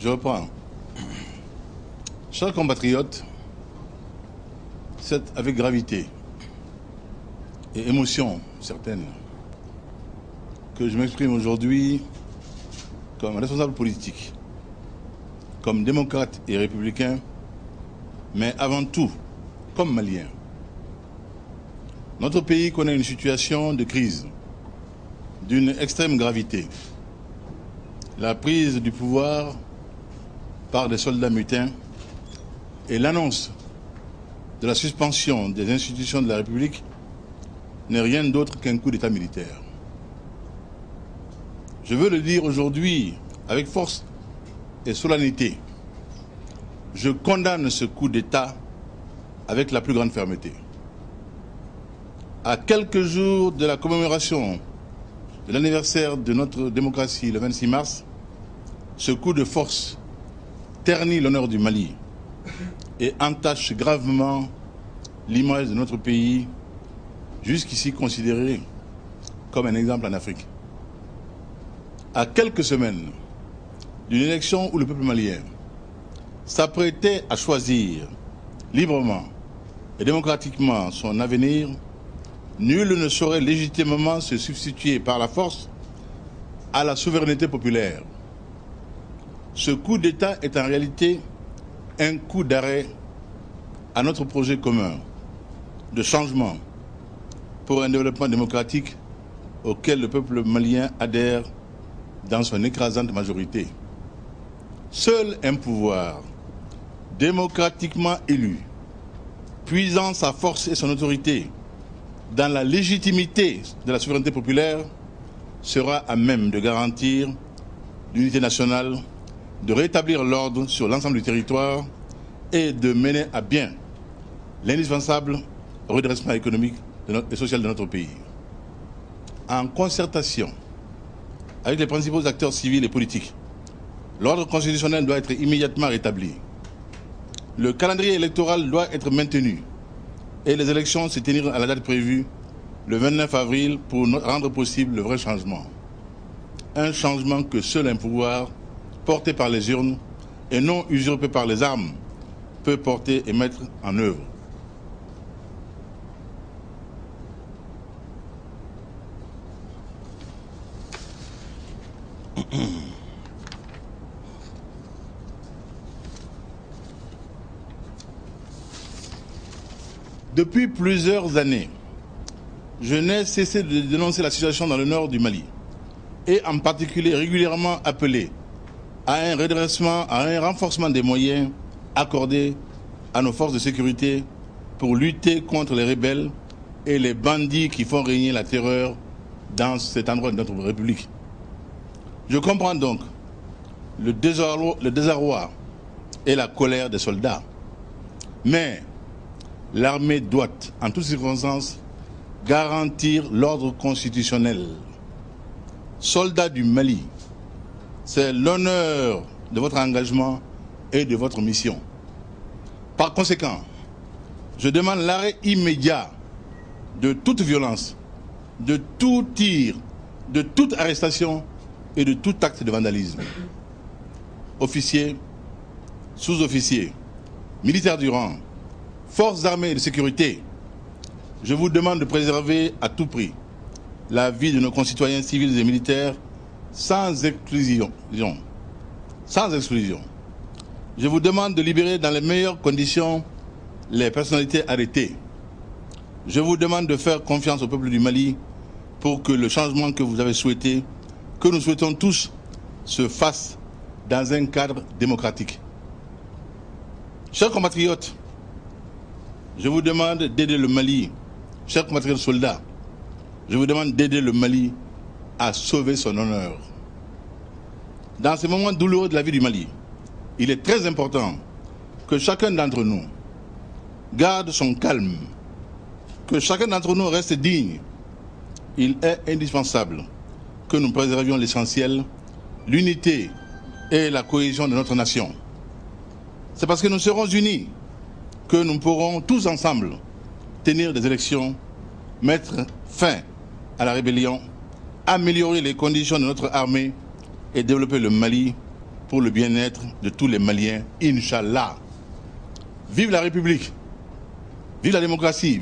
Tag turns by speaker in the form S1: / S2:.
S1: Je reprends. Chers compatriotes, c'est avec gravité et émotion certaine que je m'exprime aujourd'hui comme responsable politique, comme démocrate et républicain, mais avant tout comme malien. Notre pays connaît une situation de crise d'une extrême gravité. La prise du pouvoir par des soldats mutins et l'annonce de la suspension des institutions de la République n'est rien d'autre qu'un coup d'État militaire. Je veux le dire aujourd'hui avec force et solennité. Je condamne ce coup d'État avec la plus grande fermeté. À quelques jours de la commémoration de l'anniversaire de notre démocratie, le 26 mars, ce coup de force ternit l'honneur du Mali et entache gravement l'image de notre pays, jusqu'ici considéré comme un exemple en Afrique. À quelques semaines d'une élection où le peuple malien s'apprêtait à choisir librement et démocratiquement son avenir, nul ne saurait légitimement se substituer par la force à la souveraineté populaire. Ce coup d'État est en réalité un coup d'arrêt à notre projet commun de changement pour un développement démocratique auquel le peuple malien adhère dans son écrasante majorité. Seul un pouvoir démocratiquement élu, puisant sa force et son autorité dans la légitimité de la souveraineté populaire, sera à même de garantir l'unité nationale, de rétablir l'ordre sur l'ensemble du territoire et de mener à bien l'indispensable redressement économique et social de notre pays. En concertation avec les principaux acteurs civils et politiques, l'ordre constitutionnel doit être immédiatement rétabli. Le calendrier électoral doit être maintenu et les élections se tenir à la date prévue, le 29 avril, pour rendre possible le vrai changement. Un changement que seul un pouvoir porté par les urnes et non usurpé par les armes peut porter et mettre en œuvre. Depuis plusieurs années, je n'ai cessé de dénoncer la situation dans le nord du Mali et en particulier régulièrement appelé à un redressement, à un renforcement des moyens accordés à nos forces de sécurité pour lutter contre les rebelles et les bandits qui font régner la terreur dans cet endroit de notre République. Je comprends donc le désarroi et la colère des soldats, mais l'armée doit, en toutes circonstances, garantir l'ordre constitutionnel. Soldats du Mali, c'est l'honneur de votre engagement et de votre mission. Par conséquent, je demande l'arrêt immédiat de toute violence, de tout tir, de toute arrestation et de tout acte de vandalisme. Officiers, sous-officiers, militaires du rang, forces armées et de sécurité, je vous demande de préserver à tout prix la vie de nos concitoyens civils et militaires sans exclusion. Sans exclusion. Je vous demande de libérer dans les meilleures conditions les personnalités arrêtées. Je vous demande de faire confiance au peuple du Mali pour que le changement que vous avez souhaité, que nous souhaitons tous, se fasse dans un cadre démocratique. Chers compatriotes, je vous demande d'aider le Mali, chers compatriotes soldats, je vous demande d'aider le Mali à sauver son honneur. Dans ces moments douloureux de la vie du Mali, il est très important que chacun d'entre nous garde son calme, que chacun d'entre nous reste digne. Il est indispensable que nous préservions l'essentiel, l'unité et la cohésion de notre nation. C'est parce que nous serons unis que nous pourrons tous ensemble tenir des élections, mettre fin à la rébellion, améliorer les conditions de notre armée et développer le Mali pour le bien-être de tous les Maliens, Inch'Allah. Vive la République, vive la démocratie.